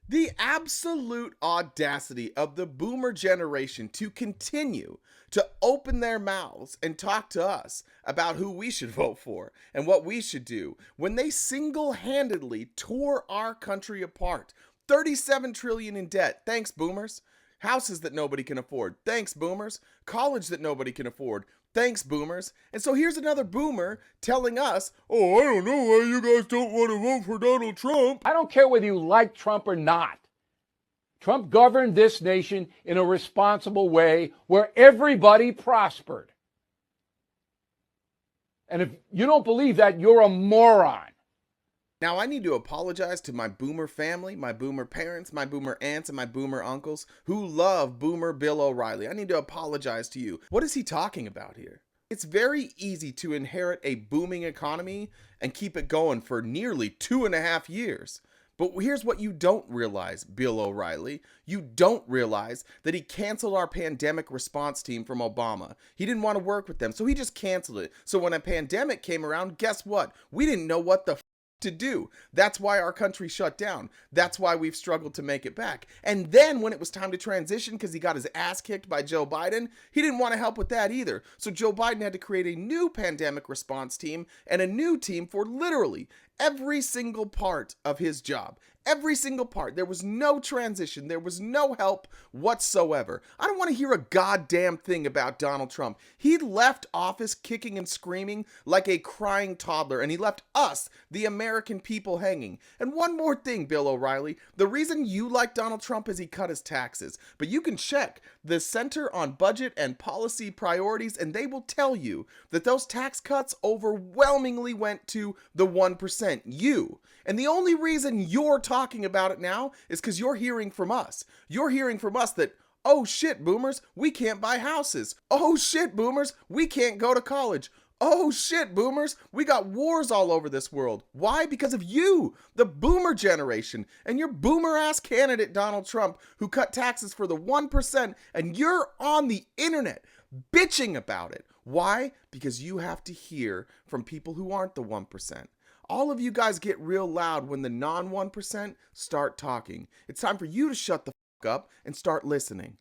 The absolute audacity of the boomer generation to continue to open their mouths and talk to us about who we should vote for and what we should do when they single-handedly tore our country apart. 37 trillion in debt. Thanks, boomers. Houses that nobody can afford. Thanks, boomers. College that nobody can afford. Thanks, boomers. And so here's another boomer telling us, oh, I don't know why you guys don't want to vote for Donald Trump. I don't care whether you like Trump or not. Trump governed this nation in a responsible way where everybody prospered. And if you don't believe that, you're a moron. Now, I need to apologize to my boomer family, my boomer parents, my boomer aunts, and my boomer uncles who love boomer Bill O'Reilly. I need to apologize to you. What is he talking about here? It's very easy to inherit a booming economy and keep it going for nearly 2.5 years. But here's what you don't realize, Bill O'Reilly. You don't realize that he canceled our pandemic response team from Obama. He didn't want to work with them, so he just canceled it. So when a pandemic came around, guess what? We didn't know what the to do. That's why our country shut down. That's why we've struggled to make it back. And then when it was time to transition because he got his ass kicked by Joe Biden, he didn't want to help with that either. So Joe Biden had to create a new pandemic response team and a new team for literally every single part of his job. Every single part. There was no transition. There was no help whatsoever. I don't want to hear a goddamn thing about Donald Trump. He left office kicking and screaming like a crying toddler, and he left us, the American people, hanging. And one more thing, Bill O'Reilly. The reason you like Donald Trump is he cut his taxes. But you can check the Center on Budget and Policy Priorities, and they will tell you that those tax cuts overwhelmingly went to the 1%, you. And the only reason you're talking about it now is because you're hearing from us. You're hearing from us that, oh shit, boomers, we can't buy houses. Oh shit, boomers, we can't go to college. Oh shit, boomers, we got wars all over this world. Why? Because of you, the boomer generation, and your boomer ass candidate, Donald Trump, who cut taxes for the 1%, and you're on the internet bitching about it. Why? Because you have to hear from people who aren't the 1%. All of you guys get real loud when the non 1% start talking. It's time for you to shut the fuck up and start listening.